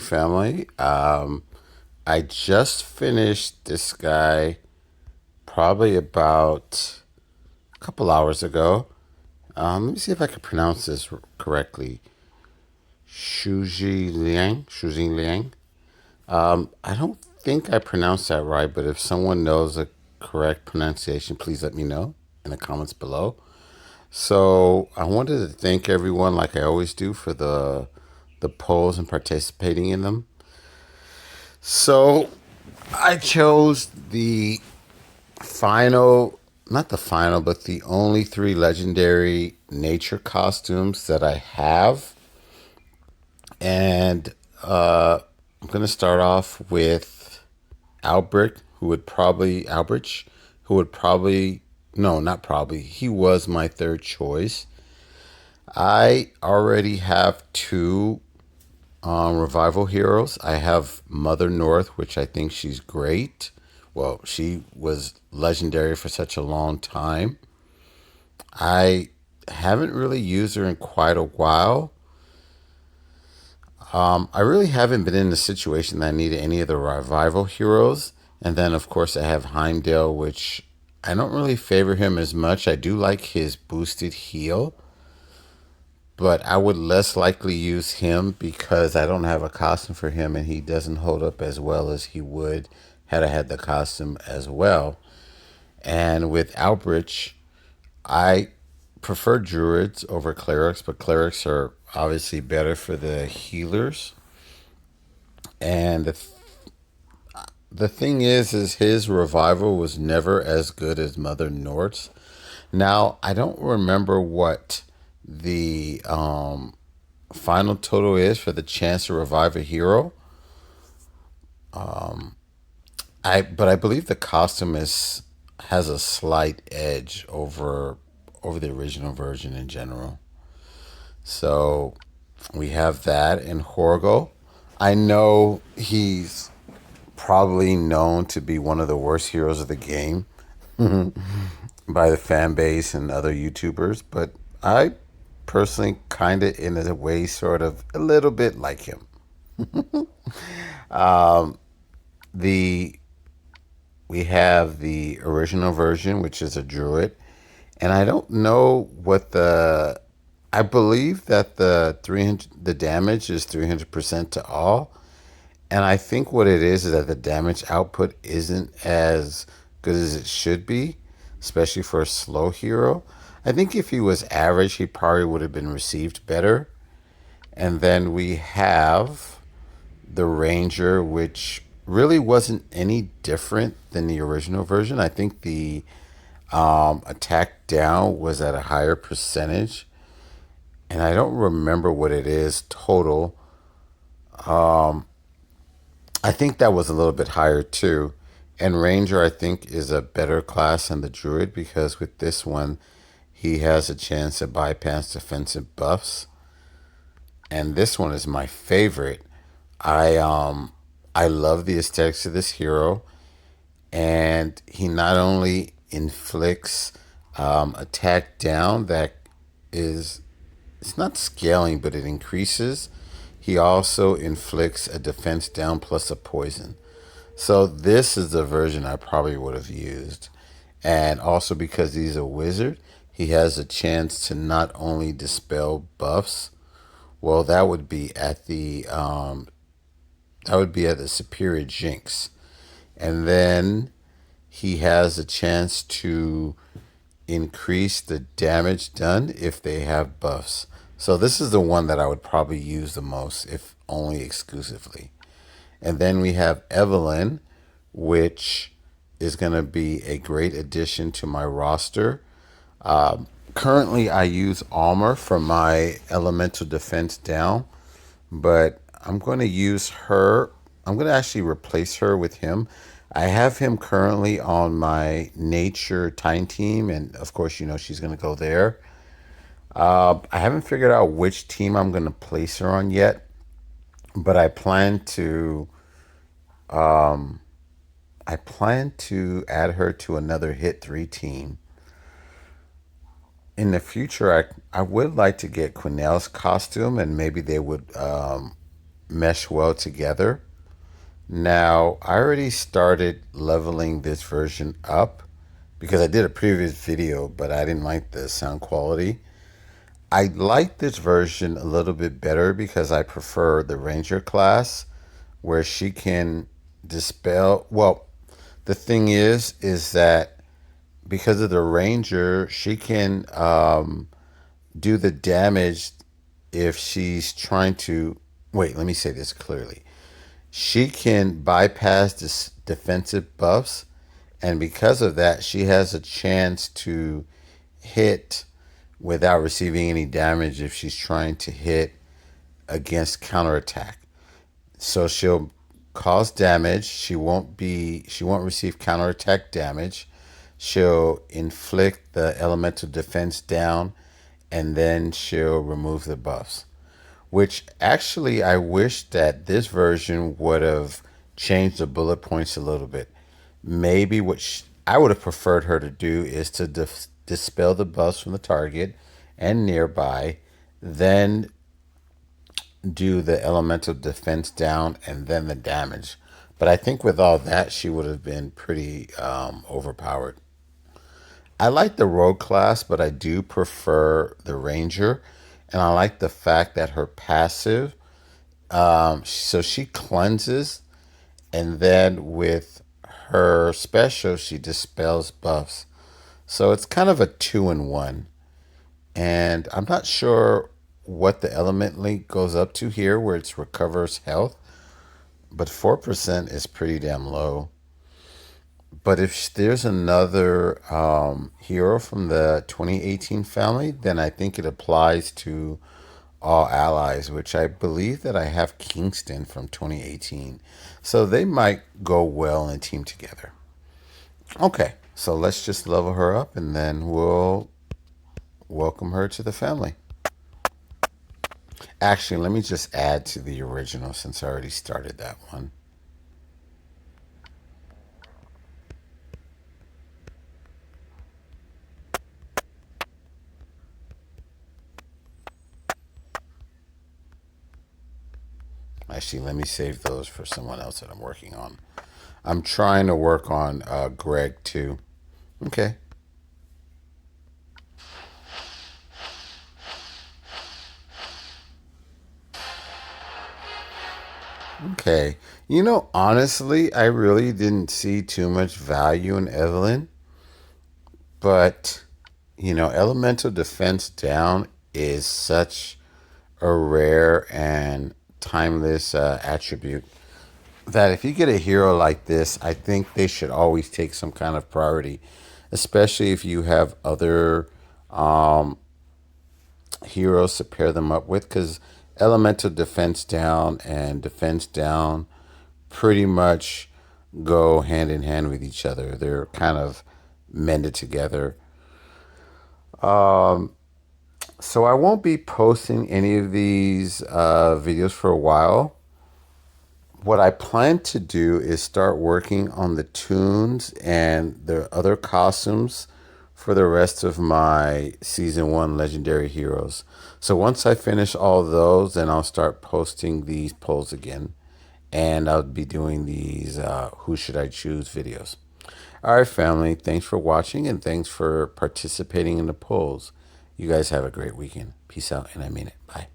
family. I just finished this guy probably about a couple hours ago. Let me see if I can pronounce this correctly. Shuji Liang. I don't think I pronounced that right, but if someone knows the correct pronunciation, please let me know in the comments below. So I wanted to thank everyone, like I always do, for the polls and participating in them. So I chose the final, not the final, but the only three legendary nature costumes that I have. And I'm going to start off with Albrecht, who would probably, no, not probably, he was my third choice. I already have two revival heroes. I have Mother North, which I think she's great. Well, she was legendary for such a long time. I haven't really used her in quite a while. I really haven't been in a situation that I needed any of the revival heroes. And then, of course, I have Heimdall, which I don't really favor him as much. I do like his boosted heal, but I would less likely use him because I don't have a costume for him and he doesn't hold up as well as he would had I had the costume as well. And with Outbridge, I prefer druids over clerics, but clerics are obviously better for the healers. And the thing is his revival was never as good as Mother Nort's. Now I don't remember what the final total is for the chance to revive a hero. But I believe the costume is has a slight edge over the original version in general. So we have that in Horgo. I know he's probably known to be one of the worst heroes of the game by the fan base and other YouTubers, but I personally kind of, in a way, sort of a little bit like him. The We have the original version, which is a druid, and I don't know what the. I believe that the damage is 300% to all, and I think what it is that the damage output isn't as good as it should be, especially for a slow hero. I think if he was average, he probably would have been received better. And then we have the Ranger, which really wasn't any different than the original version. I think the attack down was at a higher percentage, and I don't remember what it is total. I think that was a little bit higher too. And Ranger, I think, is a better class than the Druid because with this one, he has a chance to bypass defensive buffs. And this one is my favorite. I love the aesthetics of this hero, and he not only inflicts attack down that is it's not scaling, but it increases. He also inflicts a defense down plus a poison. So this is the version I probably would have used. And also because he's a wizard, he has a chance to not only dispel buffs. Well, that would be at the superior jinx. And then he has a chance to increase the damage done if they have buffs. So this is the one that I would probably use the most, if only exclusively. And then we have Evelyn, which is going to be a great addition to my roster. Currently, I use Armor for my elemental defense down, but I'm going to use her. I'm going to actually replace her with him. I have him currently on my Nature Time team, and of course, she's going to go there. I haven't figured out which team I'm going to place her on yet, but I plan to add her to another Hit 3 team. In the future, I would like to get Quinnell's costume, and maybe they would mesh well together. Now, I already started leveling this version up because I did a previous video, but I didn't like the sound quality. I like this version a little bit better because I prefer the Ranger class where she can dispel. Well, the thing is that because of the Ranger, she can do the damage if she's trying to. Wait, let me say this clearly. She can bypass this defensive buffs, and because of that, she has a chance to hit without receiving any damage if she's trying to hit against counterattack. So she'll cause damage. She won't receive counterattack damage. She'll inflict the elemental defense down and then she'll remove the buffs. Which actually I wish that this version would have changed the bullet points a little bit. Maybe I would have preferred her to do is to dispel the buffs from the target and nearby, then do the elemental defense down and then the damage. But I think with all that, she would have been pretty overpowered. I like the rogue class, but I do prefer the ranger, and I like the fact that her passive. So she cleanses, and then with her special, she dispels buffs. So it's kind of a two in one. And I'm not sure what the element link goes up to here, where it recovers health, but 4% is pretty damn low. But if there's another hero from the 2018 family, then I think it applies to all allies, which I believe that I have Kingston from 2018. So they might go well and team together. Okay, so let's just level her up and then we'll welcome her to the family. Actually, let me just add to the original since I already started that one. Actually, let me save those for someone else that I'm working on. I'm trying to work on Greg too. Okay. Okay. Honestly, I really didn't see too much value in Evelyn, but, elemental defense down is such a rare and timeless attribute that if you get a hero like this, I think they should always take some kind of priority, especially if you have other heroes to pair them up with, because elemental defense down and defense down pretty much go hand in hand with each other. They're kind of mended together. So I won't be posting any of these videos for a while. What I plan to do is start working on the tunes and the other costumes for the rest of my season one legendary heroes. So once I finish all those, then I'll start posting these polls again. And I'll be doing these who should I choose videos. All right, family. Thanks for watching and thanks for participating in the polls. You guys have a great weekend. Peace out, and I mean it. Bye.